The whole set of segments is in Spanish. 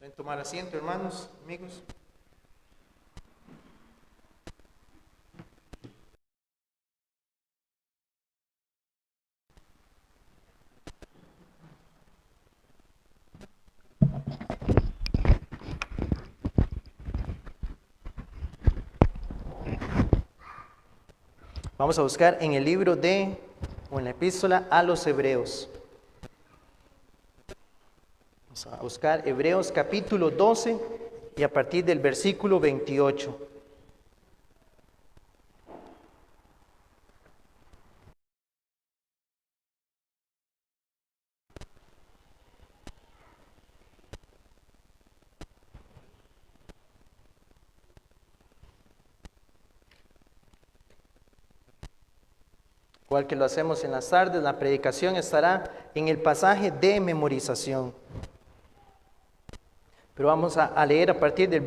Pueden tomar asiento, hermanos, amigos. Vamos a buscar en el libro o en la epístola a los Hebreos. Vamos a buscar Hebreos capítulo 12 y a partir del versículo 28. Igual que lo hacemos en las tardes, la predicación estará en el pasaje de memorización. Pero vamos a leer a partir del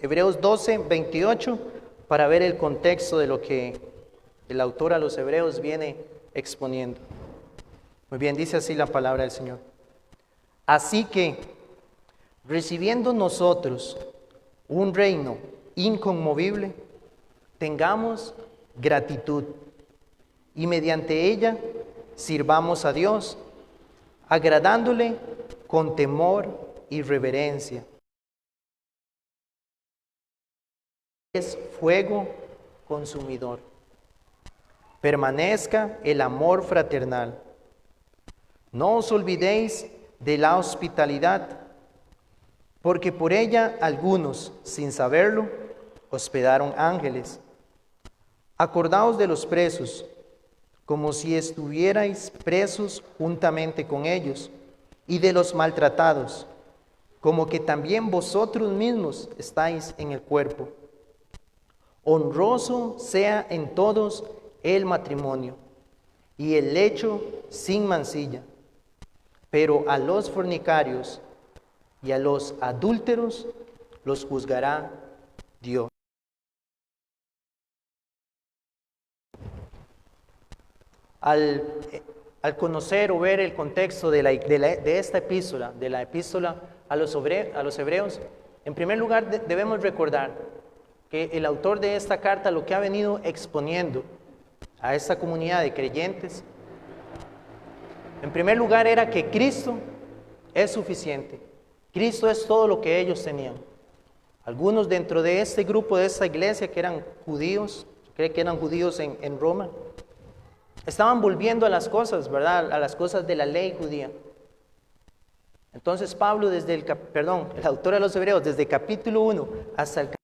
Hebreos 12, 28, para ver el contexto de lo que el autor a los Hebreos viene exponiendo. Muy bien, dice así la palabra del Señor. Así que, recibiendo nosotros un reino inconmovible, tengamos gratitud y mediante ella sirvamos a Dios, agradándole con temor y reverencia. Es fuego consumidor. Permanezca el amor fraternal. No os olvidéis de la hospitalidad, porque por ella algunos, sin saberlo, hospedaron ángeles. Acordaos de los presos, como si estuvierais presos juntamente con ellos, y de los maltratados, como que también vosotros mismos estáis en el cuerpo. Honroso sea en todos el matrimonio, y el lecho sin mancilla, pero a los fornicarios y a los adúlteros los juzgará Dios. Al conocer o ver el contexto de esta epístola, de la epístola a los Hebreos, en primer lugar debemos recordar que el autor de esta carta lo que ha venido exponiendo a esta comunidad de creyentes, en primer lugar era que Cristo es suficiente. Cristo es todo lo que ellos tenían. Algunos dentro de este grupo, de esta iglesia, que eran judíos, cree que eran judíos en Roma, estaban volviendo a las cosas, ¿verdad? A las cosas de la ley judía. Entonces Pablo, el autor de los Hebreos, desde capítulo 1 hasta el capítulo,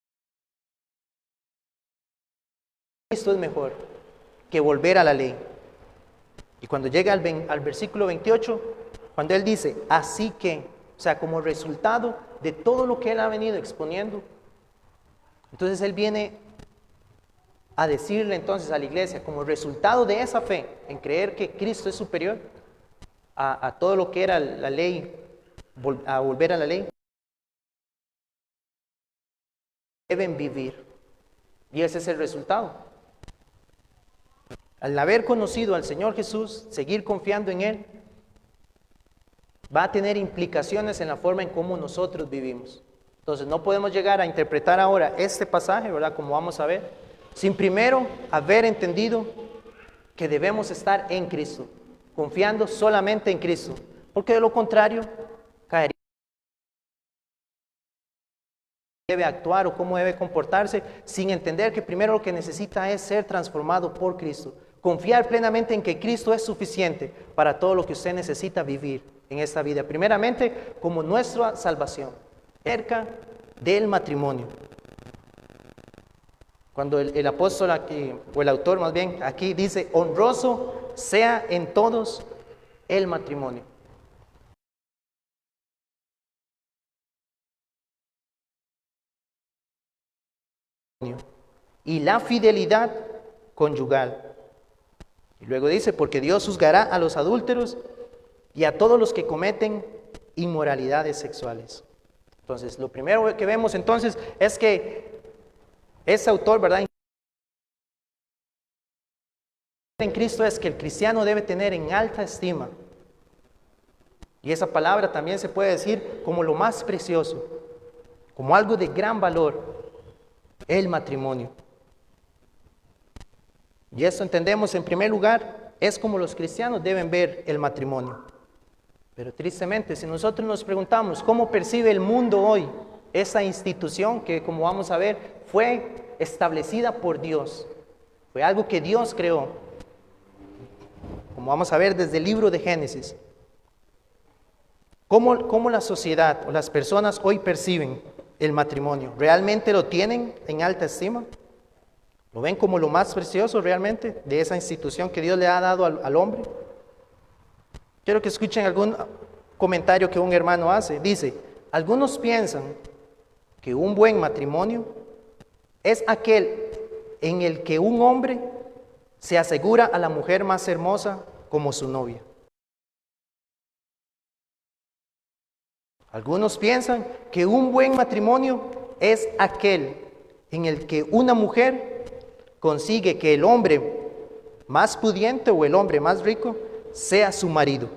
Cristo es mejor que volver a la ley. Y cuando llega al versículo 28, cuando él dice, así que, o sea, como resultado de todo lo que él ha venido exponiendo, entonces él viene a decirle entonces a la iglesia, como resultado de esa fe, en creer que Cristo es superior a todo lo que era la ley, a volver a la ley, deben vivir. Y ese es el resultado. Al haber conocido al Señor Jesús, seguir confiando en Él, va a tener implicaciones en la forma en cómo nosotros vivimos. Entonces no podemos llegar a interpretar ahora este pasaje, ¿verdad? Como vamos a ver, sin primero haber entendido que debemos estar en Cristo, confiando solamente en Cristo, porque de lo contrario caería. Debe actuar o cómo debe comportarse sin entender que primero lo que necesita es ser transformado por Cristo. Confiar plenamente en que Cristo es suficiente para todo lo que usted necesita vivir en esta vida. Primeramente, como nuestra salvación, cerca del matrimonio. Cuando el apóstol aquí, o el autor más bien, aquí dice, honroso sea en todos el matrimonio. Y la fidelidad conyugal. Y luego dice, porque Dios juzgará a los adúlteros y a todos los que cometen inmoralidades sexuales. Entonces, lo primero que vemos entonces es que ese autor, ¿verdad? En Cristo es que el cristiano debe tener en alta estima Y esa palabra también se puede decir como lo más precioso, como algo de gran valor, el matrimonio. Y eso entendemos en primer lugar, es como los cristianos deben ver el matrimonio. Pero tristemente, si nosotros nos preguntamos cómo percibe el mundo hoy esa institución que, como vamos a ver, fue establecida por Dios, fue algo que Dios creó, como vamos a ver desde el libro de Génesis. ¿Cómo la sociedad o las personas hoy perciben el matrimonio? ¿Realmente lo tienen en alta estima? ¿Lo ven como lo más precioso realmente de esa institución que Dios le ha dado al hombre? Quiero que escuchen algún comentario que un hermano hace. Dice, algunos piensan que un buen matrimonio es aquel en el que un hombre se asegura a la mujer más hermosa como su novia. Algunos piensan que un buen matrimonio es aquel en el que una mujer consigue que el hombre más pudiente o el hombre más rico sea su marido.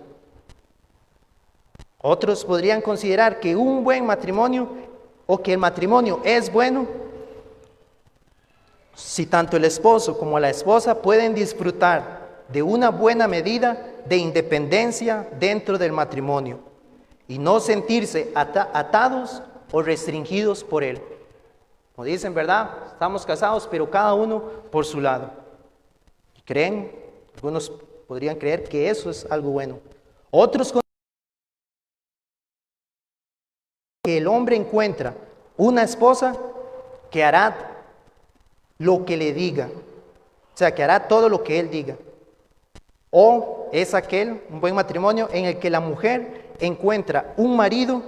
Otros podrían considerar que un buen matrimonio o que el matrimonio es bueno si tanto el esposo como la esposa pueden disfrutar de una buena medida de independencia dentro del matrimonio y no sentirse atados o restringidos por él. Como dicen, ¿verdad? Estamos casados, pero cada uno por su lado. ¿Creen? Algunos podrían creer que eso es algo bueno. Otros que el hombre encuentra una esposa que hará lo que le diga, o sea, que hará todo lo que él diga. O es un buen matrimonio en el que la mujer encuentra un marido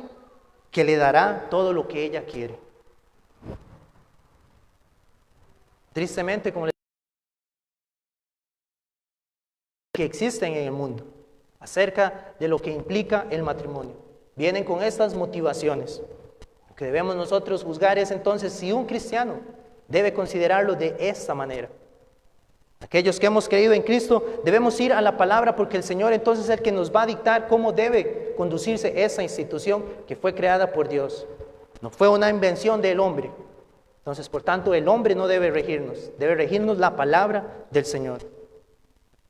que le dará todo lo que ella quiere. Tristemente, como les digo, que existen en el mundo acerca de lo que implica el matrimonio, vienen con estas motivaciones. Lo que debemos nosotros juzgar es entonces si un cristiano debe considerarlo de esta manera. Aquellos que hemos creído en Cristo debemos ir a la palabra porque el Señor entonces es el que nos va a dictar cómo debe conducirse esa institución que fue creada por Dios. No fue una invención del hombre. Entonces, por tanto, el hombre no debe regirnos la palabra del Señor.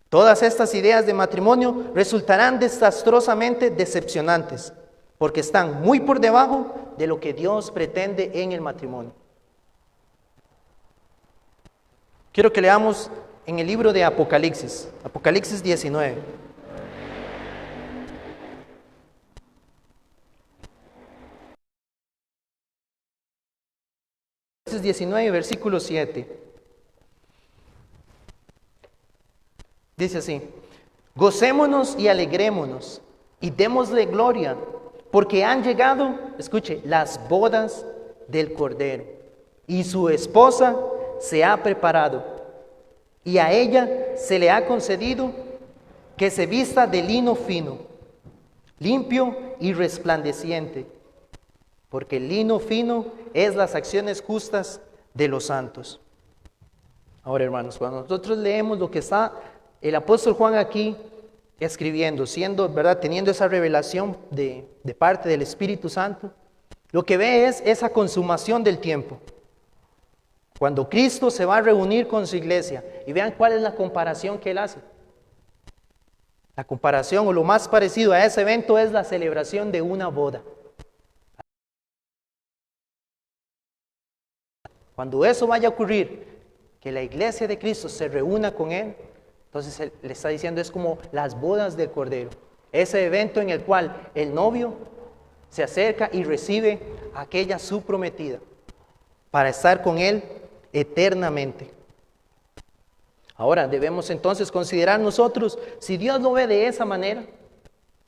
Todas estas ideas de matrimonio resultarán desastrosamente decepcionantes porque están muy por debajo de lo que Dios pretende en el matrimonio. Quiero que leamos en el libro de Apocalipsis, Apocalipsis 19. Apocalipsis 19, versículo 7. Dice así: gocémonos y alegrémonos y démosle gloria, porque han llegado, escuche, las bodas del Cordero, y su esposa se ha preparado, y a ella se le ha concedido que se vista de lino fino, limpio y resplandeciente, porque el lino fino es las acciones justas de los santos. Ahora, hermanos, cuando nosotros leemos lo que está el apóstol Juan aquí escribiendo, teniendo esa revelación de parte del Espíritu Santo, lo que ve es esa consumación del tiempo. Cuando Cristo se va a reunir con su iglesia, y vean cuál es la comparación que él hace. La comparación o lo más parecido a ese evento es la celebración de una boda. Cuando eso vaya a ocurrir, que la iglesia de Cristo se reúna con él, entonces él le está diciendo es como las bodas del Cordero. Ese evento en el cual el novio se acerca y recibe a aquella su prometida para estar con él eternamente. Ahora debemos entonces considerar nosotros, si Dios lo ve de esa manera,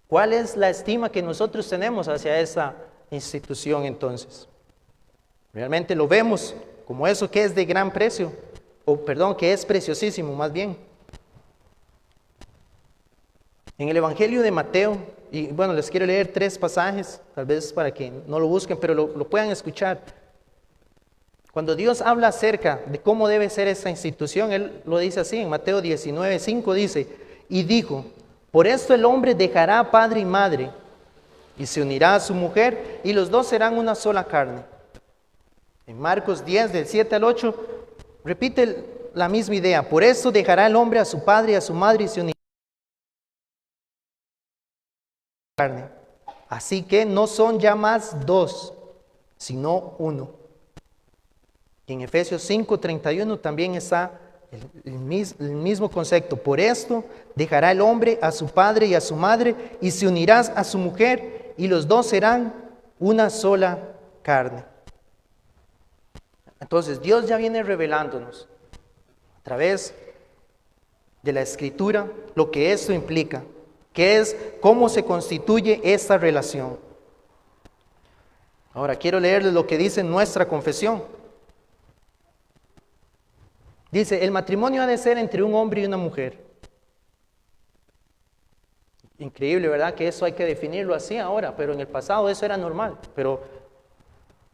¿cuál es la estima que nosotros tenemos hacia esa institución entonces? ¿Realmente lo vemos como eso que es de gran precio? Que es preciosísimo más bien. En el Evangelio de Mateo, y bueno, les quiero leer 3 pasajes, tal vez para que no lo busquen, pero lo puedan escuchar. Cuando Dios habla acerca de cómo debe ser esta institución, Él lo dice así, en Mateo 19:5 dice, y dijo, por esto el hombre dejará padre y madre, y se unirá a su mujer, y los dos serán una sola carne. En Marcos 10, del 7 al 8, repite la misma idea. Por eso dejará el hombre a su padre y a su madre y se unirá a su carne. Así que no son ya más dos, sino uno. Y en Efesios 5, 31 también está el mismo concepto. Por esto dejará el hombre a su padre y a su madre y se unirá a su mujer y los dos serán una sola carne. Entonces Dios ya viene revelándonos a través de la Escritura lo que esto implica, que es cómo se constituye esta relación. Ahora quiero leerles lo que dice nuestra confesión. Dice, el matrimonio ha de ser entre un hombre y una mujer. Increíble, ¿verdad? Que eso hay que definirlo así ahora, pero en el pasado eso era normal. Pero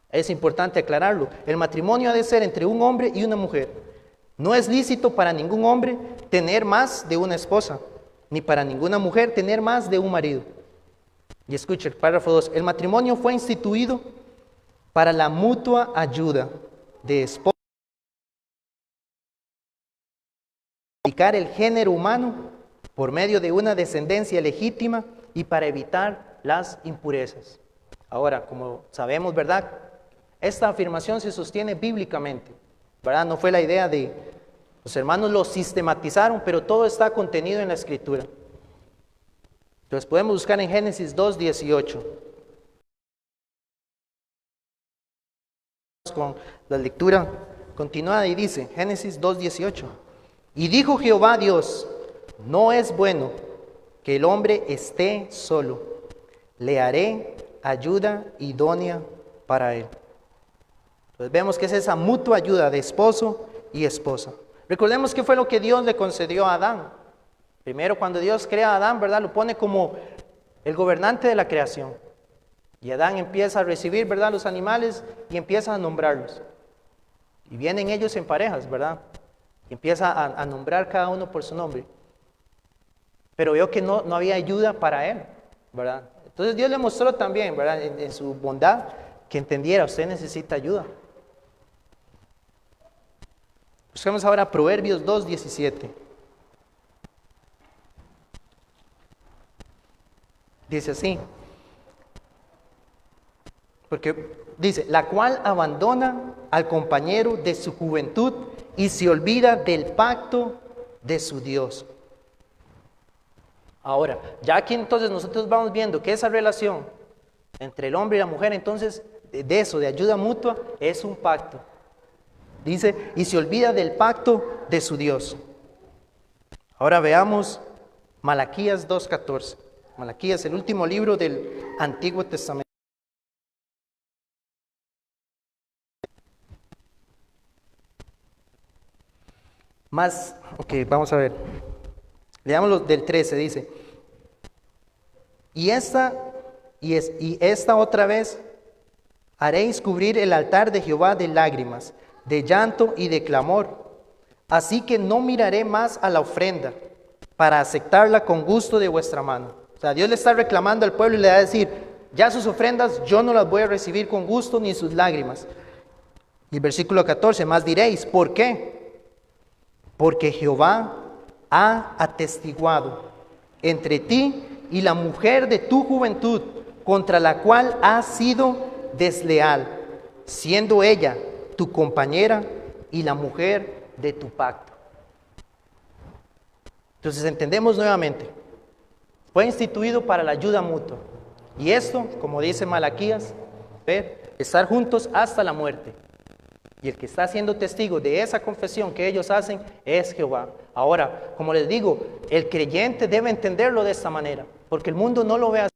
es importante aclararlo. El matrimonio ha de ser entre un hombre y una mujer. No es lícito para ningún hombre tener más de una esposa, ni para ninguna mujer tener más de un marido. Y escuche el párrafo 2. El matrimonio fue instituido para la mutua ayuda de esposa, para el género humano por medio de una descendencia legítima y para evitar las impurezas. Ahora, como sabemos, ¿verdad? Esta afirmación se sostiene bíblicamente, ¿verdad? No fue la idea de los hermanos, lo sistematizaron, pero todo está contenido en la Escritura. Entonces podemos buscar en Génesis 2:18. Con la lectura continuada y dice, Génesis 2:18. Y dijo Jehová Dios, no es bueno que el hombre esté solo, le haré ayuda idónea para él. Entonces vemos que es esa mutua ayuda de esposo y esposa. Recordemos que fue lo que Dios le concedió a Adán. Primero cuando Dios crea a Adán, ¿verdad? Lo pone como el gobernante de la creación. Y Adán empieza a recibir, ¿verdad?, los animales y empieza a nombrarlos. Y vienen ellos en parejas, ¿verdad? Y empieza a nombrar cada uno por su nombre. Pero veo que no había ayuda para él, ¿verdad? Entonces Dios le mostró también, ¿verdad?, en su bondad, que entendiera, usted necesita ayuda. Busquemos ahora Proverbios 2:17. Dice así. Porque dice, la cual abandona al compañero de su juventud y se olvida del pacto de su Dios. Ahora, ya aquí entonces nosotros vamos viendo que esa relación entre el hombre y la mujer, entonces, de eso, de ayuda mutua, es un pacto. Dice, y se olvida del pacto de su Dios. Ahora veamos Malaquías 2:14. Malaquías, el último libro del Antiguo Testamento. Vamos a ver. Leámoslo del 13, dice. Y esta otra vez haréis cubrir el altar de Jehová de lágrimas, de llanto y de clamor. Así que no miraré más a la ofrenda para aceptarla con gusto de vuestra mano. O sea, Dios le está reclamando al pueblo y le va a decir, ya sus ofrendas yo no las voy a recibir con gusto ni sus lágrimas. Y el versículo 14, más diréis, ¿por qué? Porque Jehová ha atestiguado entre ti y la mujer de tu juventud, contra la cual has sido desleal, siendo ella tu compañera y la mujer de tu pacto. Entonces entendemos nuevamente, fue instituido para la ayuda mutua. Y esto, como dice Malaquías, estar juntos hasta la muerte. Y el que está siendo testigo de esa confesión que ellos hacen es Jehová. Ahora, como les digo, el creyente debe entenderlo de esta manera, porque el mundo no lo ve así.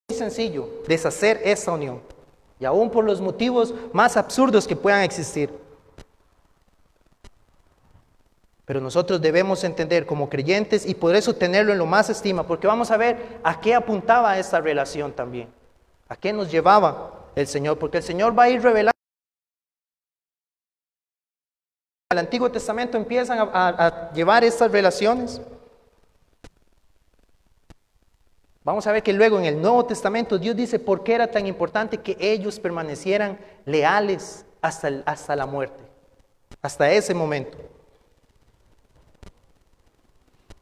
Es muy sencillo deshacer esa unión, y aún por los motivos más absurdos que puedan existir. Pero nosotros debemos entender como creyentes y por eso tenerlo en lo más estima, porque vamos a ver a qué apuntaba esta relación también, a qué nos llevaba el Señor, porque el Señor va a ir revelando. En el Antiguo Testamento empiezan a llevar estas relaciones. Vamos a ver que luego en el Nuevo Testamento Dios dice por qué era tan importante que ellos permanecieran leales hasta la muerte, hasta ese momento.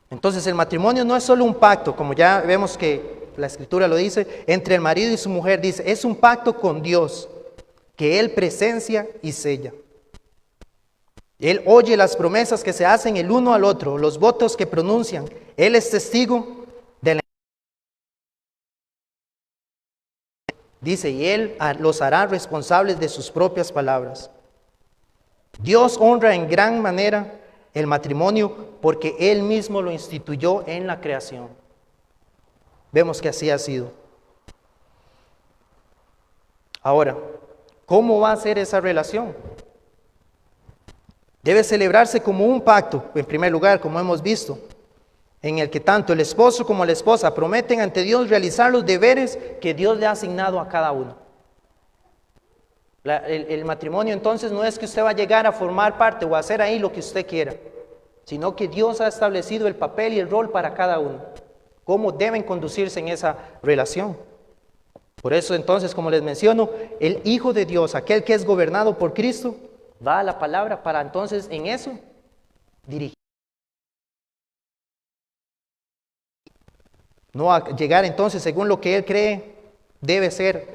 Entonces el matrimonio no es solo un pacto, como ya vemos que la Escritura lo dice, entre el marido y su mujer, dice, es un pacto con Dios, que Él presencia y sella. Él oye las promesas que se hacen el uno al otro, los votos que pronuncian. Él es testigo de la... Dice, y Él los hará responsables de sus propias palabras. Dios honra en gran manera el matrimonio porque Él mismo lo instituyó en la creación. Vemos que así ha sido. Ahora, ¿cómo va a ser esa relación? Debe celebrarse como un pacto, en primer lugar, como hemos visto, en el que tanto el esposo como la esposa prometen ante Dios realizar los deberes que Dios le ha asignado a cada uno. El matrimonio entonces no es que usted va a llegar a formar parte o a hacer ahí lo que usted quiera, sino que Dios ha establecido el papel y el rol para cada uno, cómo deben conducirse en esa relación. Por eso entonces, como les menciono, el Hijo de Dios, aquel que es gobernado por Cristo, va a la palabra para entonces en eso dirigir. No a llegar entonces según lo que Él cree debe ser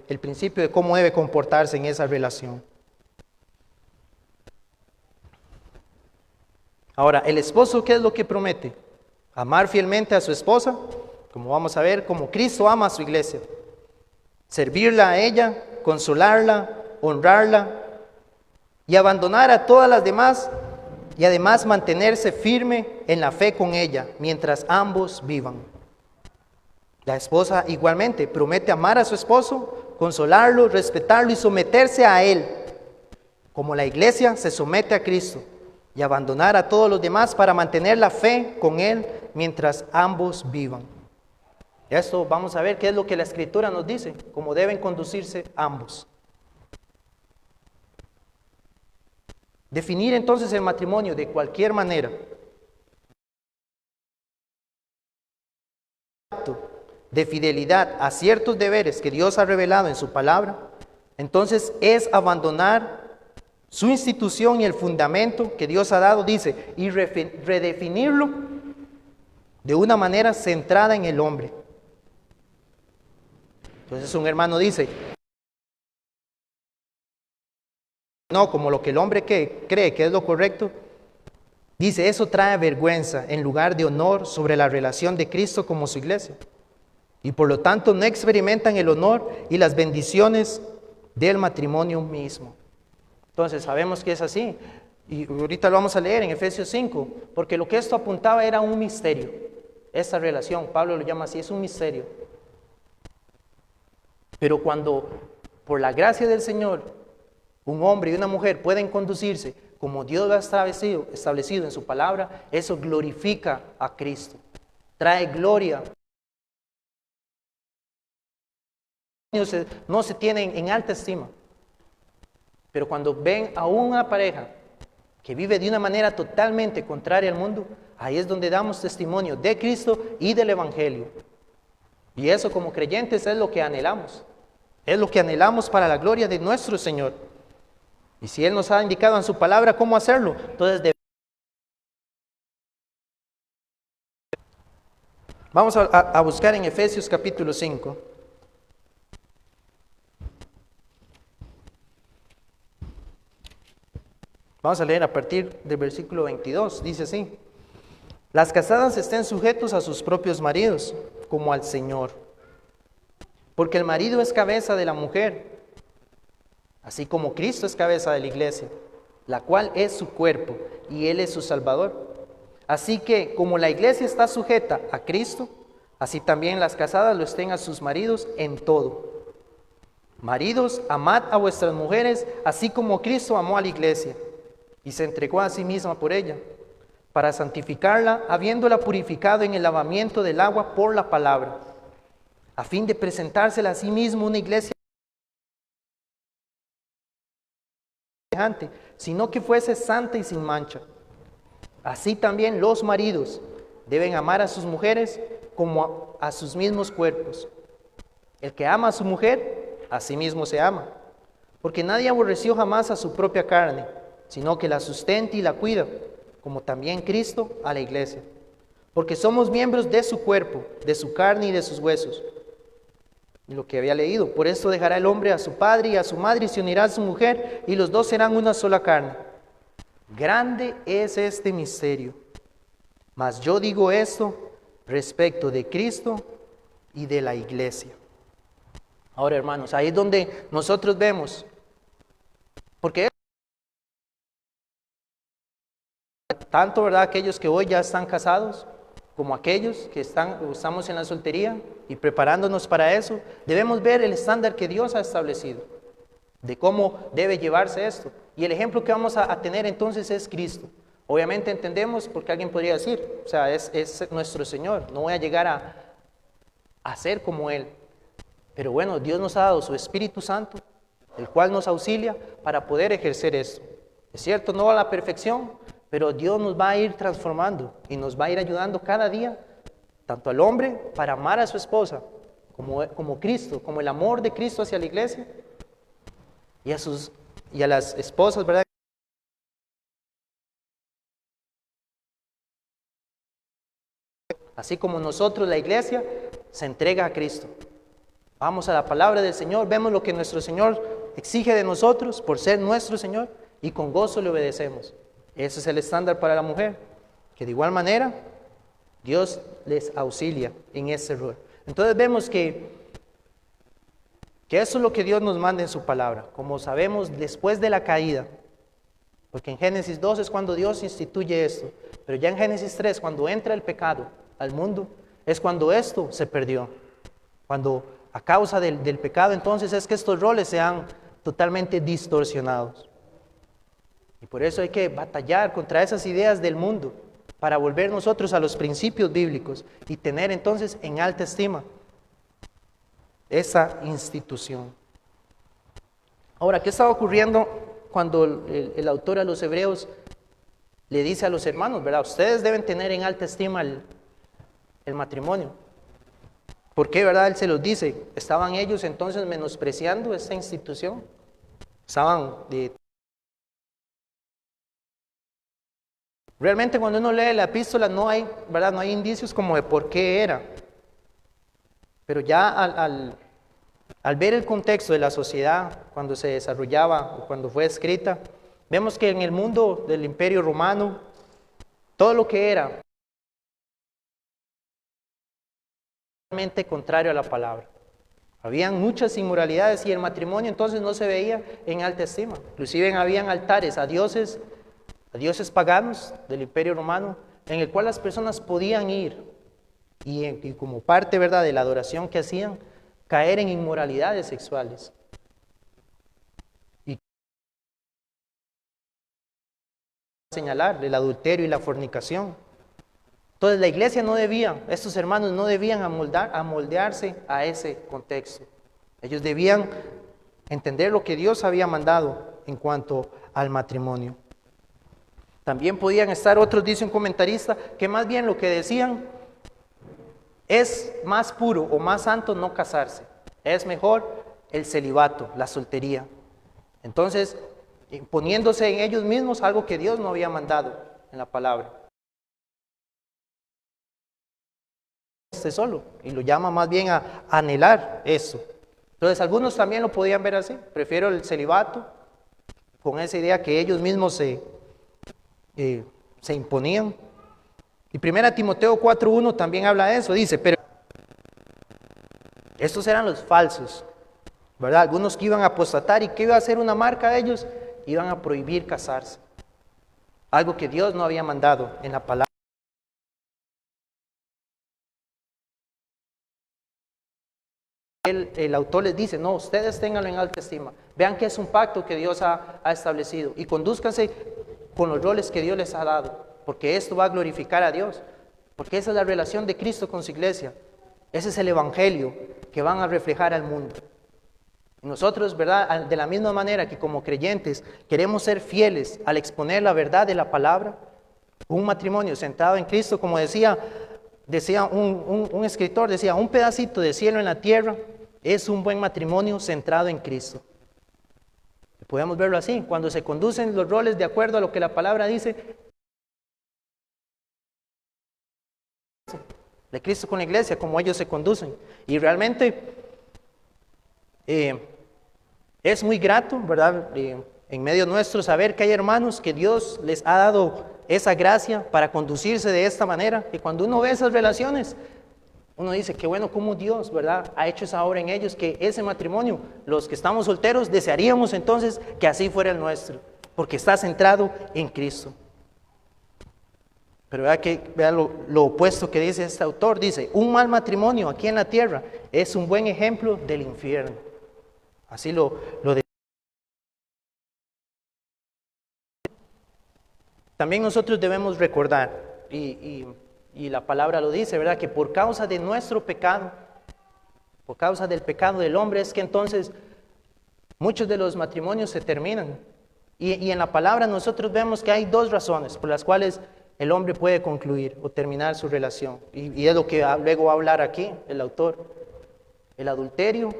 el principio de cómo debe comportarse en esa relación. Ahora, el esposo, ¿qué es lo que promete? Amar fielmente a su esposa, como vamos a ver, como Cristo ama a su iglesia. Servirla a ella, consolarla, honrarla y abandonar a todas las demás y además mantenerse firme en la fe con ella mientras ambos vivan. La esposa igualmente promete amar a su esposo, consolarlo, respetarlo y someterse a él, como la iglesia se somete a Cristo, y abandonar a todos los demás para mantener la fe con él mientras ambos vivan. Esto vamos a ver qué es lo que la Escritura nos dice, cómo deben conducirse ambos. Definir entonces el matrimonio de cualquier manera de fidelidad a ciertos deberes que Dios ha revelado en su palabra, entonces es abandonar su institución y el fundamento que Dios ha dado, dice, y redefinirlo de una manera centrada en el hombre. Entonces un hermano dice, no, como lo que el hombre cree que es lo correcto, dice, eso trae vergüenza en lugar de honor sobre la relación de Cristo como su iglesia. Y por lo tanto no experimentan el honor y las bendiciones del matrimonio mismo. Entonces sabemos que es así. Y ahorita lo vamos a leer en Efesios 5, porque lo que esto apuntaba era un misterio. Esta relación, Pablo lo llama así, es un misterio. Pero cuando, por la gracia del Señor, un hombre y una mujer pueden conducirse como Dios lo ha establecido en su palabra, eso glorifica a Cristo. Trae gloria. No se tienen en alta estima. Pero cuando ven a una pareja que vive de una manera totalmente contraria al mundo, ahí es donde damos testimonio de Cristo y del Evangelio. Y eso como creyentes es lo que anhelamos. Es lo que anhelamos para la gloria de nuestro Señor. Y si Él nos ha indicado en su palabra cómo hacerlo, entonces vamos a buscar en Efesios capítulo 5. Vamos a leer a partir del versículo 22, dice así: las casadas estén sujetos a sus propios maridos, como al Señor. Porque el marido es cabeza de la mujer, así como Cristo es cabeza de la iglesia, la cual es su cuerpo, y Él es su Salvador. Así que, como la iglesia está sujeta a Cristo, así también las casadas lo estén a sus maridos en todo. Maridos, amad a vuestras mujeres, así como Cristo amó a la iglesia, y se entregó a sí misma por ella, para santificarla, habiéndola purificado en el lavamiento del agua por la palabra, a fin de presentársela a sí mismo una iglesia semejante, sino que fuese santa y sin mancha. Así también los maridos deben amar a sus mujeres como a sus mismos cuerpos. El que ama a su mujer, a sí mismo se ama. Porque nadie aborreció jamás a su propia carne, sino que la sustenta y la cuida, como también Cristo a la iglesia. Porque somos miembros de su cuerpo, de su carne y de sus huesos. Y lo que había leído, por esto dejará el hombre a su padre y a su madre y se unirá a su mujer, y los dos serán una sola carne. Grande es este misterio, mas yo digo esto respecto de Cristo y de la iglesia. Ahora, hermanos, ahí es donde nosotros vemos, porque tanto, ¿verdad?, aquellos que hoy ya están casados, como aquellos que estamos en la soltería y preparándonos para eso, debemos ver el estándar que Dios ha establecido de cómo debe llevarse esto. Y el ejemplo que vamos a tener entonces es Cristo. Obviamente entendemos, porque alguien podría decir, o sea, es nuestro Señor, no voy a llegar a ser como Él. Pero bueno, Dios nos ha dado su Espíritu Santo, el cual nos auxilia para poder ejercer esto. Es cierto, no a la perfección, pero Dios nos va a ir transformando y nos va a ir ayudando cada día, tanto al hombre para amar a su esposa, como Cristo, como el amor de Cristo hacia la iglesia, y a las esposas, ¿verdad? Así como nosotros, la iglesia, se entrega a Cristo. Vamos a la palabra del Señor, vemos lo que nuestro Señor exige de nosotros por ser nuestro Señor y con gozo le obedecemos. Ese es el estándar para la mujer, que de igual manera Dios les auxilia en ese rol. Entonces vemos que eso es lo que Dios nos manda en su palabra, como sabemos después de la caída, porque en Génesis 2 es cuando Dios instituye esto, pero ya en Génesis 3, cuando entra el pecado al mundo, es cuando esto se perdió, cuando a causa del pecado entonces es que estos roles se han totalmente distorsionados. Y por eso hay que batallar contra esas ideas del mundo para volver nosotros a los principios bíblicos y tener entonces en alta estima esa institución. Ahora, ¿qué estaba ocurriendo cuando el autor a los hebreos le dice a los hermanos, ¿verdad? Ustedes deben tener en alta estima el matrimonio. ¿Por qué, verdad? Él se los dice. ¿Estaban ellos entonces menospreciando esta institución? Estaban Realmente cuando uno lee la epístola no hay, ¿verdad?, no hay indicios como de por qué era. Pero ya al ver el contexto de la sociedad, cuando se desarrollaba o cuando fue escrita, vemos que en el mundo del Imperio Romano, todo lo que era totalmente contrario a la palabra. Habían muchas inmoralidades y el matrimonio entonces no se veía en alta estima. Inclusive habían altares a dioses paganos del Imperio Romano, en el cual las personas podían ir y como parte, ¿verdad?, de la adoración que hacían, caer en inmoralidades sexuales. Y señalar el adulterio y la fornicación. Entonces la iglesia no debía, estos hermanos no debían amoldearse a ese contexto. Ellos debían entender lo que Dios había mandado en cuanto al matrimonio. También podían estar otros, dice un comentarista, que más bien lo que decían es más puro o más santo no casarse. Es mejor el celibato, la soltería. Entonces, imponiéndose en ellos mismos algo que Dios no había mandado en la palabra. Solo, y lo llama más bien a anhelar eso. Entonces, algunos también lo podían ver así. Prefiero el celibato, con esa idea que ellos mismos se imponían. Y 1 Timoteo 4:1 también habla de eso, dice, pero estos eran los falsos, ¿verdad? Algunos que iban a apostatar y que iba a ser una marca de ellos, iban a prohibir casarse. Algo que Dios no había mandado en la palabra. El autor les dice, no, ustedes ténganlo en alta estima. Vean que es un pacto que Dios ha establecido y condúzcanse con los roles que Dios les ha dado, porque esto va a glorificar a Dios, porque esa es la relación de Cristo con su iglesia. Ese es el evangelio que van a reflejar al mundo. Y nosotros, ¿verdad?, de la misma manera que como creyentes queremos ser fieles al exponer la verdad de la palabra, un matrimonio centrado en Cristo, como decía decía un escritor, decía, un pedacito de cielo en la tierra es un buen matrimonio centrado en Cristo. Podemos verlo así, cuando se conducen los roles de acuerdo a lo que la palabra dice, de Cristo con la iglesia, como ellos se conducen. Y realmente es muy grato, ¿verdad? En medio nuestro saber que hay hermanos que Dios les ha dado esa gracia para conducirse de esta manera. Y cuando uno ve esas relaciones, uno dice, qué bueno como Dios, ¿verdad? Ha hecho esa obra en ellos, que ese matrimonio, los que estamos solteros, desearíamos entonces que así fuera el nuestro, porque está centrado en Cristo. Pero vea lo opuesto que dice este autor. Dice, un mal matrimonio aquí en la tierra es un buen ejemplo del infierno. Así lo dice. También nosotros debemos recordar, y la palabra lo dice, ¿verdad? Que por causa de nuestro pecado, por causa del pecado del hombre, es que entonces muchos de los matrimonios se terminan. Y en la palabra nosotros vemos que hay dos razones por las cuales el hombre puede concluir o terminar su relación. Y es lo que luego va a hablar aquí el autor. El adulterio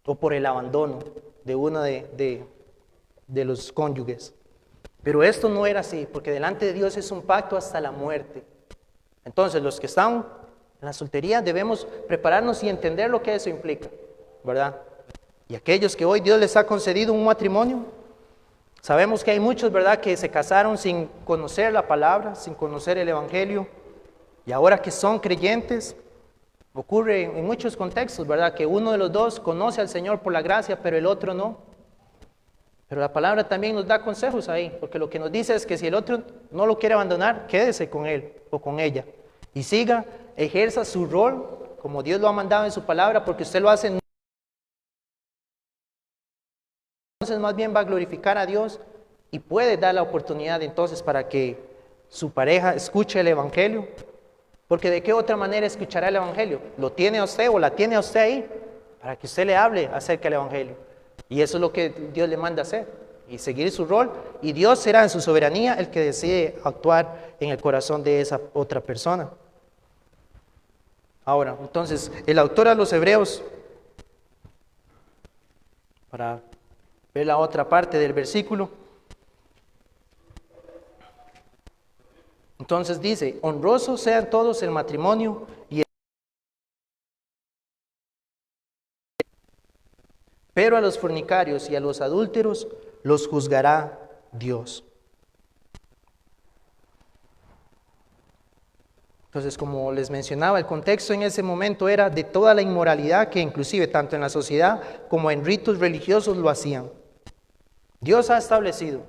o por el abandono de uno de los cónyuges. Pero esto no era así, porque delante de Dios es un pacto hasta la muerte. Entonces, los que están en la soltería debemos prepararnos y entender lo que eso implica, ¿verdad? Y aquellos que hoy Dios les ha concedido un matrimonio, sabemos que hay muchos, ¿verdad?, que se casaron sin conocer la palabra, sin conocer el evangelio, y ahora que son creyentes, ocurre en muchos contextos, ¿verdad?, que uno de los dos conoce al Señor por la gracia, pero el otro no. Pero la palabra también nos da consejos ahí, porque lo que nos dice es que si el otro no lo quiere abandonar, quédese con él o con ella. Y siga, ejerza su rol como Dios lo ha mandado en su palabra, porque usted lo hace. Entonces más bien va a glorificar a Dios y puede dar la oportunidad entonces para que su pareja escuche el evangelio. Porque de qué otra manera escuchará el evangelio. Lo tiene a usted o la tiene a usted ahí para que usted le hable acerca del evangelio. Y eso es lo que Dios le manda hacer, y seguir su rol, y Dios será en su soberanía el que decide actuar en el corazón de esa otra persona. Ahora, entonces, el autor a los Hebreos, para ver la otra parte del versículo, entonces dice, honrosos sean todos el matrimonio y pero a los fornicarios y a los adúlteros los juzgará Dios. Entonces, como les mencionaba, el contexto en ese momento era de toda la inmoralidad que inclusive tanto en la sociedad como en ritos religiosos lo hacían. Dios ha establecido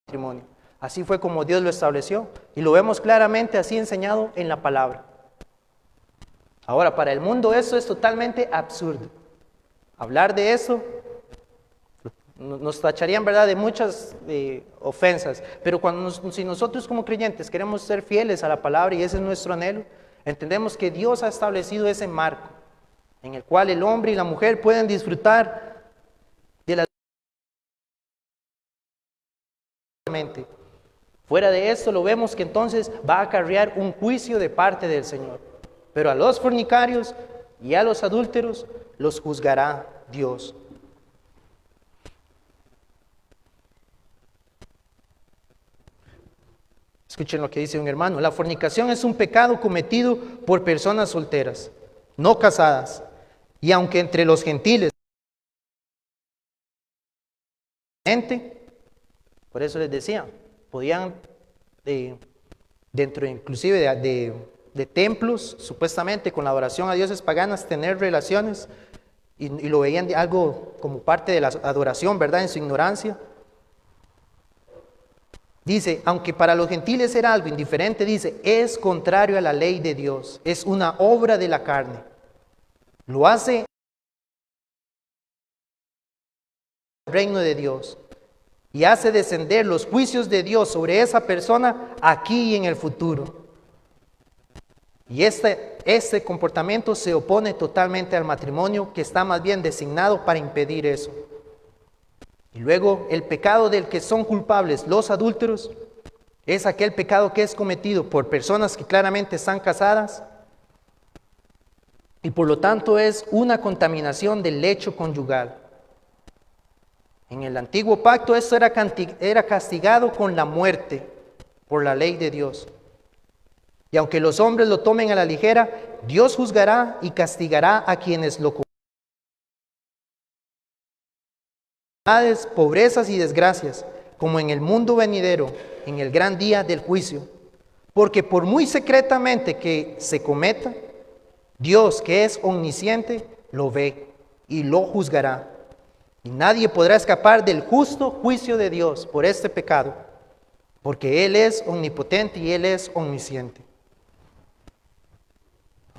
matrimonio. Así fue como Dios lo estableció y lo vemos claramente así enseñado en la palabra. Ahora, para el mundo eso es totalmente absurdo. Hablar de eso nos tacharían, ¿verdad?, de muchas ofensas. Pero si nosotros como creyentes queremos ser fieles a la palabra y ese es nuestro anhelo, entendemos que Dios ha establecido ese marco en el cual el hombre y la mujer pueden disfrutar de la mente. Fuera de esto lo vemos que entonces va a acarrear un juicio de parte del Señor. Pero a los fornicarios y a los adúlteros los juzgará Dios. Escuchen lo que dice un hermano. La fornicación es un pecado cometido por personas solteras, no casadas. Y aunque entre los gentiles, por eso les decía, podían, dentro inclusive de templos, supuestamente con la adoración a dioses paganas, tener relaciones, y lo veían de algo como parte de la adoración, ¿verdad?, en su ignorancia. Dice, aunque para los gentiles era algo indiferente, dice, es contrario a la ley de Dios, es una obra de la carne. Lo hace el reino de Dios y hace descender los juicios de Dios sobre esa persona aquí y en el futuro. Y este comportamiento se opone totalmente al matrimonio, que está más bien designado para impedir eso. Y luego el pecado del que son culpables los adúlteros es aquel pecado que es cometido por personas que claramente están casadas y por lo tanto es una contaminación del lecho conyugal. En el antiguo pacto esto era castigado con la muerte por la ley de Dios. Y aunque los hombres lo tomen a la ligera, Dios juzgará y castigará a quienes lo cometen. Pobrezas y desgracias, como en el mundo venidero, en el gran día del juicio. Porque por muy secretamente que se cometa, Dios, que es omnisciente, lo ve y lo juzgará. Y nadie podrá escapar del justo juicio de Dios por este pecado, porque Él es omnipotente y Él es omnisciente.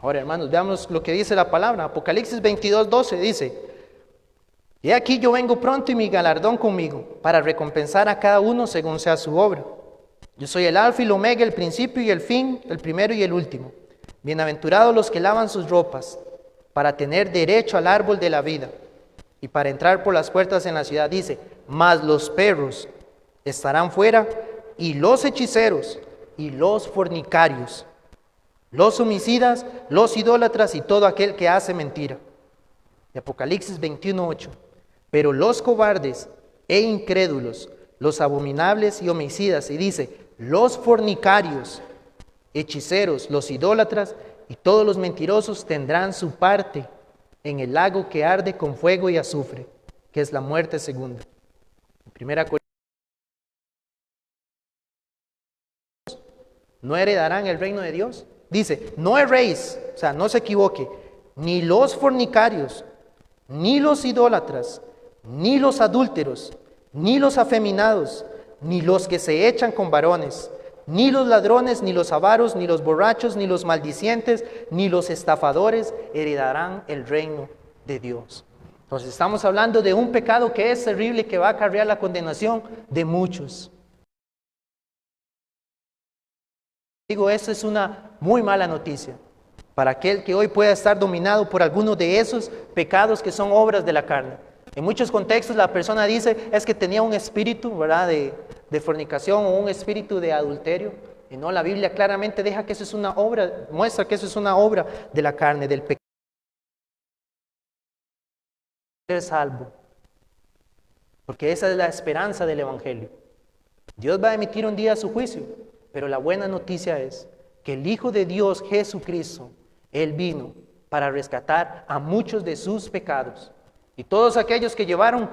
Ahora, hermanos, veamos lo que dice la palabra. Apocalipsis 22:12 dice: He aquí yo vengo pronto y mi galardón conmigo, para recompensar a cada uno según sea su obra. Yo soy el alfa y el omega, el principio y el fin, el primero y el último. Bienaventurados los que lavan sus ropas, para tener derecho al árbol de la vida, y para entrar por las puertas en la ciudad. Dice: mas los perros estarán fuera, y los hechiceros, y los fornicarios, los homicidas, los idólatras, y todo aquel que hace mentira. Y Apocalipsis 21:8. Pero los cobardes e incrédulos, los abominables y homicidas, y dice, los fornicarios, hechiceros, los idólatras y todos los mentirosos tendrán su parte en el lago que arde con fuego y azufre, que es la muerte segunda. Primera Corintios. ¿No heredarán el reino de Dios? Dice, no erréis, o sea, no se equivoque, ni los fornicarios, ni los idólatras, ni los adúlteros, ni los afeminados, ni los que se echan con varones, ni los ladrones, ni los avaros, ni los borrachos, ni los maldicientes, ni los estafadores heredarán el reino de Dios. Entonces estamos hablando de un pecado que es terrible, que va a acarrear la condenación de muchos. Digo, esto es una muy mala noticia para aquel que hoy pueda estar dominado por alguno de esos pecados que son obras de la carne. En muchos contextos la persona dice es que tenía un espíritu, ¿verdad?, de fornicación o un espíritu de adulterio. Y no, la Biblia claramente deja que eso es una obra, muestra que eso es una obra de la carne, del pecado. Ser salvo, porque esa es la esperanza del Evangelio. Dios va a emitir un día su juicio, pero la buena noticia es que el Hijo de Dios, Jesucristo, Él vino para rescatar a muchos de sus pecados. Y todos aquellos que llevaron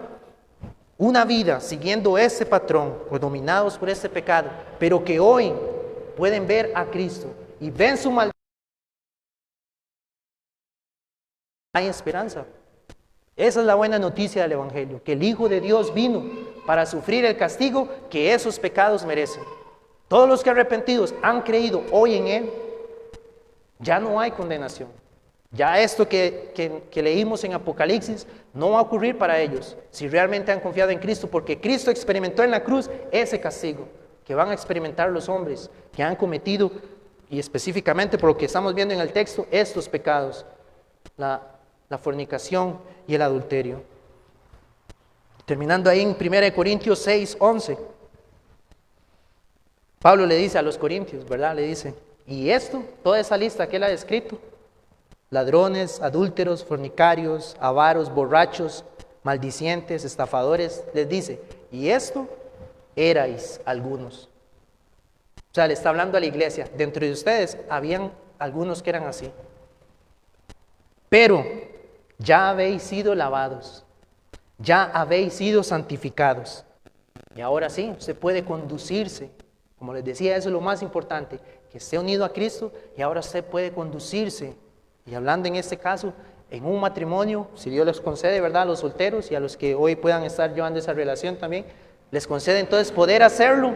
una vida siguiendo ese patrón o dominados por ese pecado, pero que hoy pueden ver a Cristo y ven su maldad, hay esperanza. Esa es la buena noticia del Evangelio, que el Hijo de Dios vino para sufrir el castigo que esos pecados merecen. Todos los que arrepentidos han creído hoy en Él, ya no hay condenación. Ya esto que leímos en Apocalipsis no va a ocurrir para ellos si realmente han confiado en Cristo, porque Cristo experimentó en la cruz ese castigo que van a experimentar los hombres que han cometido, y específicamente por lo que estamos viendo en el texto, estos pecados, la fornicación y el adulterio. Terminando ahí en 1 Corintios 6:11, Pablo le dice a los corintios, ¿verdad? Le dice, y esto, toda esa lista que él ha descrito, ladrones, adúlteros, fornicarios, avaros, borrachos, maldicientes, estafadores, les dice, y esto erais algunos. O sea, le está hablando a la iglesia, dentro de ustedes habían algunos que eran así. Pero ya habéis sido lavados, ya habéis sido santificados. Y ahora sí, usted puede conducirse. Como les decía, eso es lo más importante, que esté unido a Cristo y ahora usted puede conducirse. Y hablando en este caso, en un matrimonio, si Dios les concede, ¿verdad?, a los solteros y a los que hoy puedan estar llevando esa relación también, les concede entonces poder hacerlo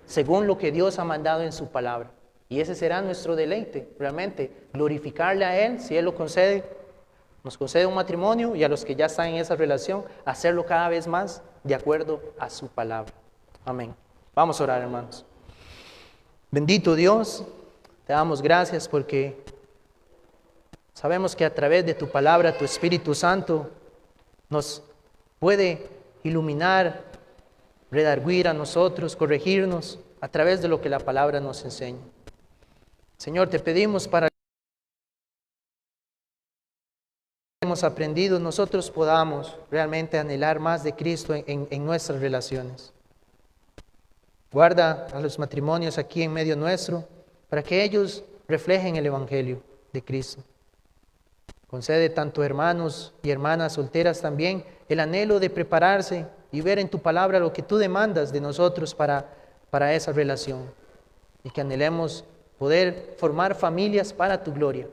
según lo que Dios ha mandado en su palabra. Y ese será nuestro deleite, realmente, glorificarle a Él, si Él lo concede, nos concede un matrimonio, y a los que ya están en esa relación, hacerlo cada vez más de acuerdo a su palabra. Amén. Vamos a orar, hermanos. Bendito Dios, te damos gracias porque sabemos que a través de tu palabra, tu Espíritu Santo nos puede iluminar, redarguir a nosotros, corregirnos a través de lo que la palabra nos enseña. Señor, te pedimos para que hemos aprendido, nosotros podamos realmente anhelar más de Cristo en nuestras relaciones. Guarda a los matrimonios aquí en medio nuestro para que ellos reflejen el Evangelio de Cristo. Concede tanto hermanos y hermanas solteras también el anhelo de prepararse y ver en tu palabra lo que tú demandas de nosotros para esa relación. Y que anhelemos poder formar familias para tu gloria.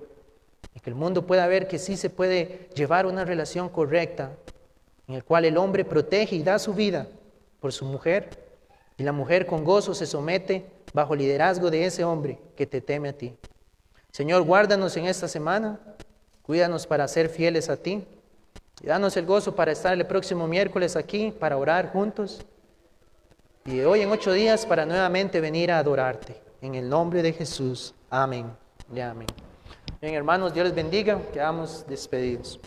Y que el mundo pueda ver que sí se puede llevar una relación correcta, en el cual el hombre protege y da su vida por su mujer, y la mujer con gozo se somete bajo el liderazgo de ese hombre que te teme a ti. Señor, guárdanos en esta semana, cuídanos para ser fieles a ti, y danos el gozo para estar el próximo miércoles aquí, para orar juntos, y de hoy en 8 días para nuevamente venir a adorarte. En el nombre de Jesús. Amén y amén. Bien, hermanos, Dios les bendiga. Quedamos despedidos.